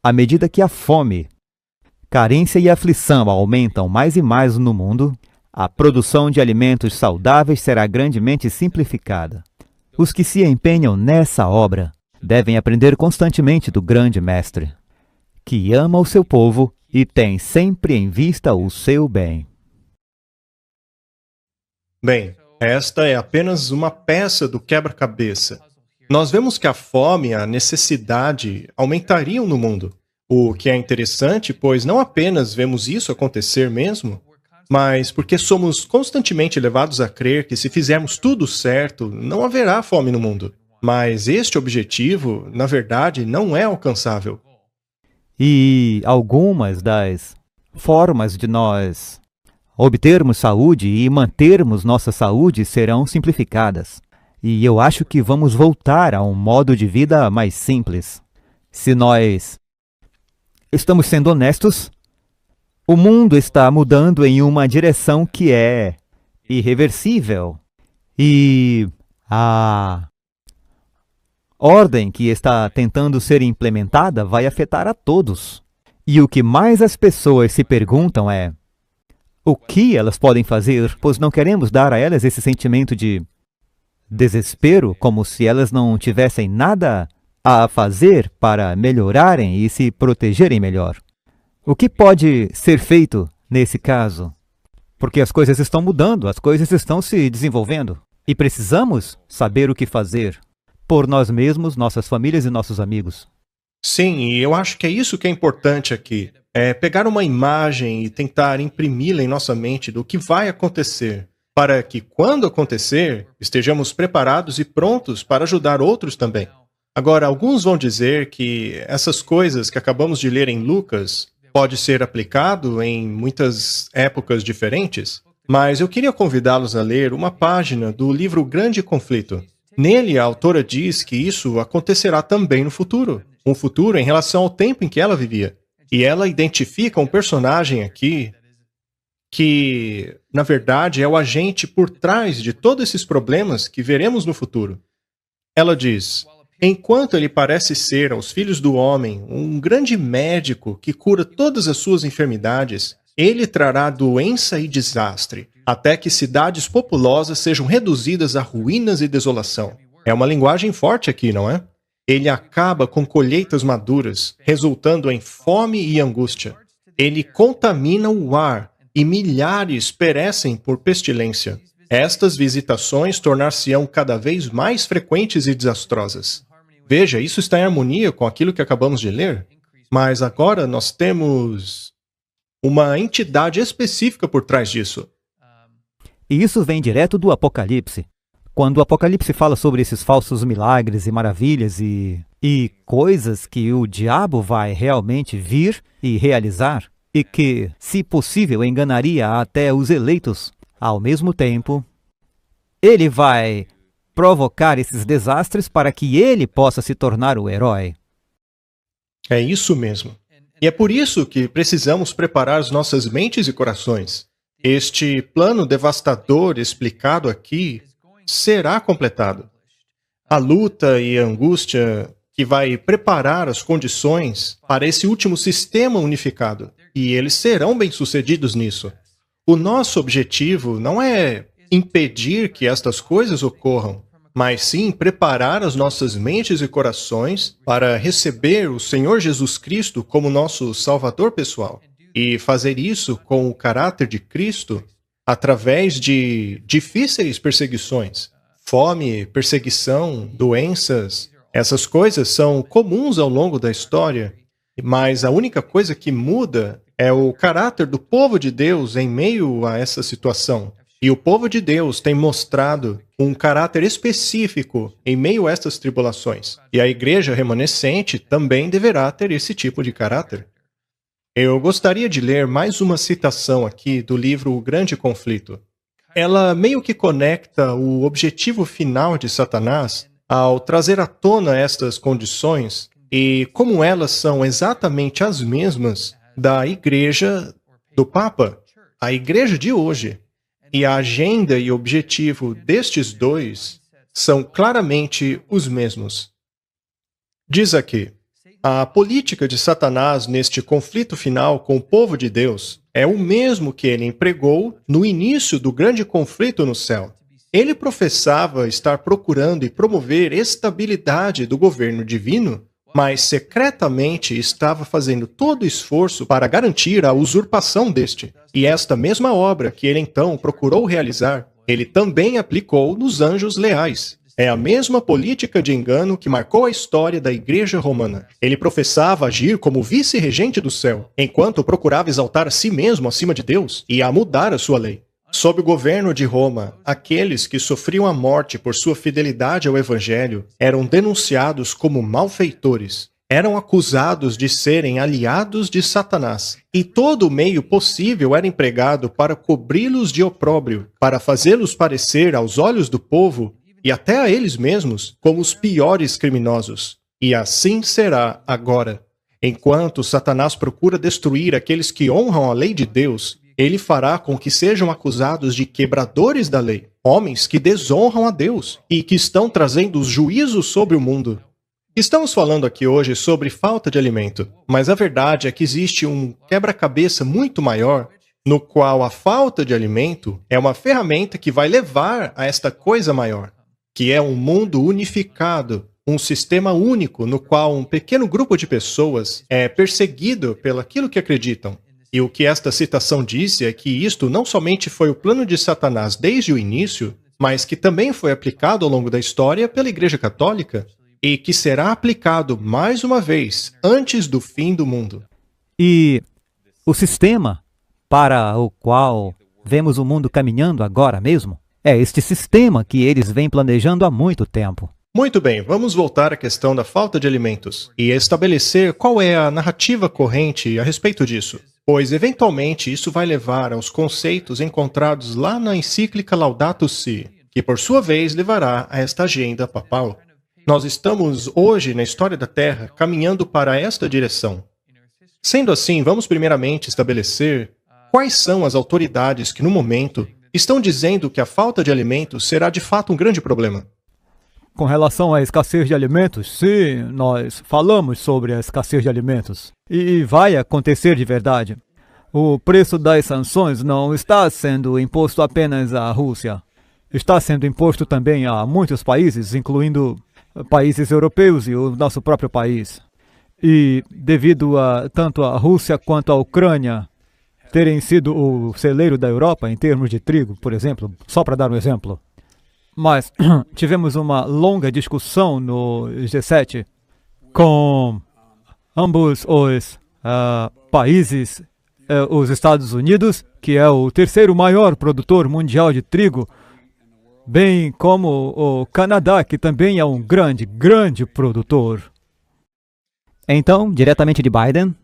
À medida que a fome, carência e aflição aumentam mais e mais no mundo, a produção de alimentos saudáveis será grandemente simplificada. Os que se empenham nessa obra devem aprender constantemente do grande Mestre, que ama o seu povo e tem sempre em vista o seu bem. Bem, esta é apenas uma peça do quebra-cabeça. Nós vemos que a fome e a necessidade aumentariam no mundo. O que é interessante, pois não apenas vemos isso acontecer mesmo, mas porque somos constantemente levados a crer que se fizermos tudo certo, não haverá fome no mundo. Mas este objetivo, na verdade, não é alcançável. E algumas das formas de nós obtermos saúde e mantermos nossa saúde serão simplificadas. E eu acho que vamos voltar a um modo de vida mais simples. Se nós estamos sendo honestos, o mundo está mudando em uma direção que é irreversível. E a ordem que está tentando ser implementada vai afetar a todos. E o que mais as pessoas se perguntam é: o que elas podem fazer? Pois não queremos dar a elas esse sentimento de desespero, como se elas não tivessem nada a fazer para melhorarem e se protegerem melhor. O que pode ser feito nesse caso? Porque as coisas estão mudando, as coisas estão se desenvolvendo. E precisamos saber o que fazer por nós mesmos, nossas famílias e nossos amigos. Sim, e eu acho que é isso que é importante aqui. É pegar uma imagem e tentar imprimi-la em nossa mente do que vai acontecer, para que, quando acontecer, estejamos preparados e prontos para ajudar outros também. Agora, alguns vão dizer que essas coisas que acabamos de ler em Lucas pode ser aplicado em muitas épocas diferentes, mas eu queria convidá-los a ler uma página do livro Grande Conflito. Nele, a autora diz que isso acontecerá também no futuro, um futuro em relação ao tempo em que ela vivia. E ela identifica um personagem aqui que, na verdade, é o agente por trás de todos esses problemas que veremos no futuro. Ela diz: enquanto ele parece ser aos filhos do homem um grande médico que cura todas as suas enfermidades, ele trará doença e desastre, até que cidades populosas sejam reduzidas a ruínas e desolação. É uma linguagem forte aqui, não é? Ele acaba com colheitas maduras, resultando em fome e angústia. Ele contamina o ar e milhares perecem por pestilência. Estas visitações tornar-se-ão cada vez mais frequentes e desastrosas. Veja, isso está em harmonia com aquilo que acabamos de ler, mas agora nós temos uma entidade específica por trás disso. E isso vem direto do Apocalipse. Quando o Apocalipse fala sobre esses falsos milagres e maravilhas e coisas que o diabo vai realmente vir e realizar, e que, se possível, enganaria até os eleitos, ao mesmo tempo, ele vai provocar esses desastres para que ele possa se tornar o herói. É isso mesmo. E é por isso que precisamos preparar as nossas mentes e corações. Este plano devastador explicado aqui será completado. A luta e a angústia que vai preparar as condições para esse último sistema unificado. E eles serão bem-sucedidos nisso. O nosso objetivo não é impedir que estas coisas ocorram, mas sim preparar as nossas mentes e corações para receber o Senhor Jesus Cristo como nosso Salvador pessoal. E fazer isso com o caráter de Cristo através de difíceis perseguições. Fome, perseguição, doenças, essas coisas são comuns ao longo da história, mas a única coisa que muda é o caráter do povo de Deus em meio a essa situação. E o povo de Deus tem mostrado um caráter específico em meio a estas tribulações. E a igreja remanescente também deverá ter esse tipo de caráter. Eu gostaria de ler mais uma citação aqui do livro O Grande Conflito. Ela meio que conecta o objetivo final de Satanás ao trazer à tona estas condições e como elas são exatamente as mesmas da igreja do Papa, a igreja de hoje. E a agenda e objetivo destes dois são claramente os mesmos. Diz aqui: A política de Satanás neste conflito final com o povo de Deus é o mesmo que ele empregou no início do grande conflito no céu. Ele professava estar procurando e promover estabilidade do governo divino, mas secretamente estava fazendo todo o esforço para garantir a usurpação deste. E esta mesma obra que ele então procurou realizar, ele também aplicou nos anjos leais. É a mesma política de engano que marcou a história da Igreja Romana. Ele professava agir como vice-regente do céu, enquanto procurava exaltar a si mesmo acima de Deus e a mudar a sua lei. Sob o governo de Roma, aqueles que sofriam a morte por sua fidelidade ao Evangelho eram denunciados como malfeitores. Eram acusados de serem aliados de Satanás. E todo o meio possível era empregado para cobri-los de opróbrio, para fazê-los parecer aos olhos do povo e até a eles mesmos como os piores criminosos. E assim será agora. Enquanto Satanás procura destruir aqueles que honram a lei de Deus, ele fará com que sejam acusados de quebradores da lei, homens que desonram a Deus e que estão trazendo os juízos sobre o mundo. Estamos falando aqui hoje sobre falta de alimento, mas a verdade é que existe um quebra-cabeça muito maior, no qual a falta de alimento é uma ferramenta que vai levar a esta coisa maior, que é um mundo unificado, um sistema único no qual um pequeno grupo de pessoas é perseguido pelo aquilo que acreditam. E o que esta citação disse é que isto não somente foi o plano de Satanás desde o início, mas que também foi aplicado ao longo da história pela Igreja Católica e que será aplicado mais uma vez antes do fim do mundo. E o sistema para o qual vemos o mundo caminhando agora mesmo é este sistema que eles vêm planejando há muito tempo. Muito bem, vamos voltar à questão da falta de alimentos e estabelecer qual é a narrativa corrente a respeito disso. Pois, eventualmente, isso vai levar aos conceitos encontrados lá na encíclica Laudato Si, que, por sua vez, levará a esta agenda papal. Nós estamos, hoje, na história da Terra, caminhando para esta direção. Sendo assim, vamos primeiramente estabelecer quais são as autoridades que, no momento, estão dizendo que a falta de alimentos será, de fato, um grande problema. Com relação à escassez de alimentos, sim, nós falamos sobre a escassez de alimentos. E vai acontecer de verdade. O preço das sanções não está sendo imposto apenas à Rússia. Está sendo imposto também a muitos países, incluindo países europeus e o nosso próprio país. E devido a tanto a Rússia quanto a Ucrânia terem sido o celeiro da Europa em termos de trigo, por exemplo, só para dar um exemplo. Mas tivemos uma longa discussão no G7 com ambos os países, os Estados Unidos, que é o terceiro maior produtor mundial de trigo, bem como o Canadá, que também é um grande produtor. Então, diretamente de Biden,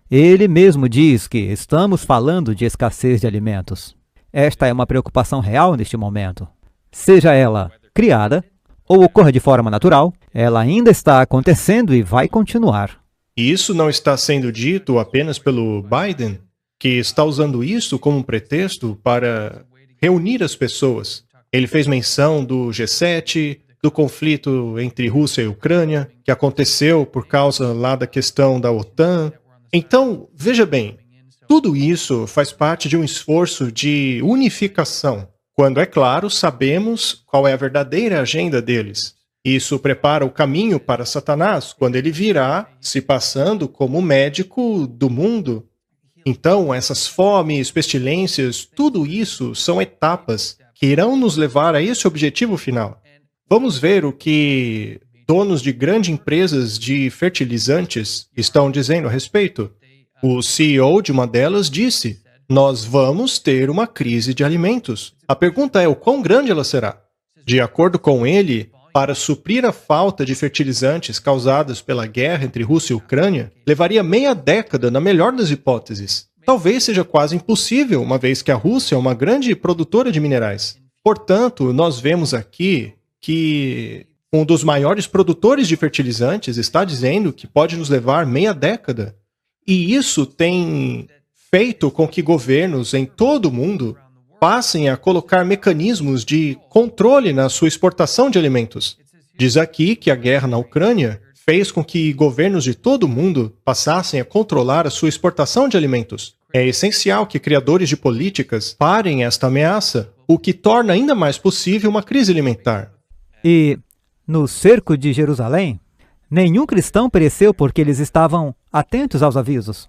ele mesmo diz que estamos falando de escassez de alimentos. Esta é uma preocupação real neste momento. Seja ela criada ou ocorra de forma natural, ela ainda está acontecendo e vai continuar. E isso não está sendo dito apenas pelo Biden, que está usando isso como um pretexto para reunir as pessoas. Ele fez menção do G7, do conflito entre Rússia e Ucrânia, que aconteceu por causa lá da questão da OTAN. Então, veja bem, tudo isso faz parte de um esforço de unificação, quando, é claro, sabemos qual é a verdadeira agenda deles. Isso prepara o caminho para Satanás, quando ele virá se passando como o médico do mundo. Então, essas fomes, pestilências, tudo isso são etapas que irão nos levar a esse objetivo final. Vamos ver o que donos de grandes empresas de fertilizantes estão dizendo a respeito. O CEO de uma delas disse: nós vamos ter uma crise de alimentos. A pergunta é o quão grande ela será? De acordo com ele, para suprir a falta de fertilizantes causadas pela guerra entre Rússia e Ucrânia, levaria meia década na melhor das hipóteses. Talvez seja quase impossível, uma vez que a Rússia é uma grande produtora de minerais. Portanto, nós vemos aqui que um dos maiores produtores de fertilizantes está dizendo que pode nos levar meia década. E isso tem feito com que governos em todo o mundo passem a colocar mecanismos de controle na sua exportação de alimentos. Diz aqui que a guerra na Ucrânia fez com que governos de todo o mundo passassem a controlar a sua exportação de alimentos. É essencial que criadores de políticas parem esta ameaça, o que torna ainda mais possível uma crise alimentar. E, no cerco de Jerusalém, nenhum cristão pereceu porque eles estavam atentos aos avisos.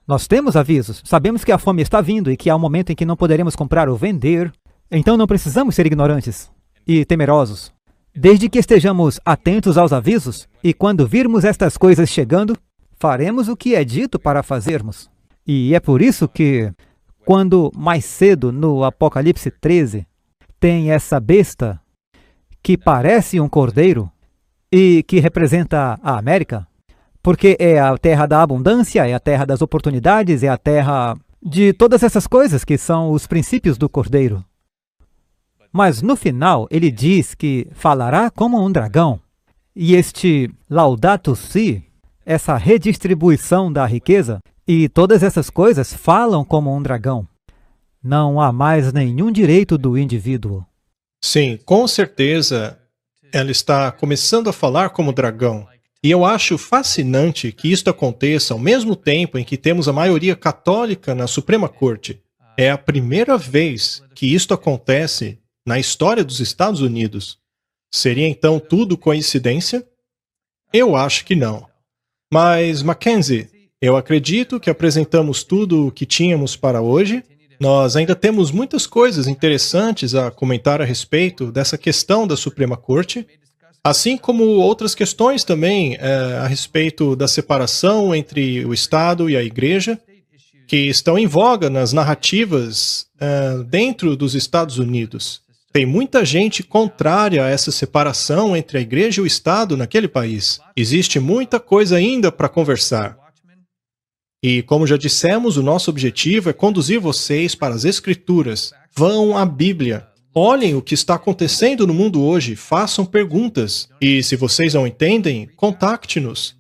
Nós temos avisos, sabemos que a fome está vindo e que há um momento em que não poderemos comprar ou vender, então não precisamos ser ignorantes e temerosos. Desde que estejamos atentos aos avisos e quando virmos estas coisas chegando, faremos o que é dito para fazermos. E é por isso que, quando mais cedo no Apocalipse 13, tem essa besta que parece um cordeiro e que representa a América, porque é a terra da abundância, é a terra das oportunidades, é a terra de todas essas coisas que são os princípios do cordeiro. Mas no final ele diz que falará como um dragão. E este Laudato Si, essa redistribuição da riqueza, e todas essas coisas falam como um dragão. Não há mais nenhum direito do indivíduo. Sim, com certeza ela está começando a falar como dragão. E eu acho fascinante que isto aconteça ao mesmo tempo em que temos a maioria católica na Suprema Corte. É a primeira vez que isto acontece na história dos Estados Unidos. Seria então tudo coincidência? Eu acho que não. Mas, Mackenzie, eu acredito que apresentamos tudo o que tínhamos para hoje. Nós ainda temos muitas coisas interessantes a comentar a respeito dessa questão da Suprema Corte, assim como outras questões também a respeito da separação entre o Estado e a Igreja, que estão em voga nas narrativas dentro dos Estados Unidos. Tem muita gente contrária a essa separação entre a Igreja e o Estado naquele país. Existe muita coisa ainda para conversar. E, como já dissemos, o nosso objetivo é conduzir vocês para as Escrituras. Vão à Bíblia. Olhem o que está acontecendo no mundo hoje. Façam perguntas. E, se vocês não entendem, contacte-nos.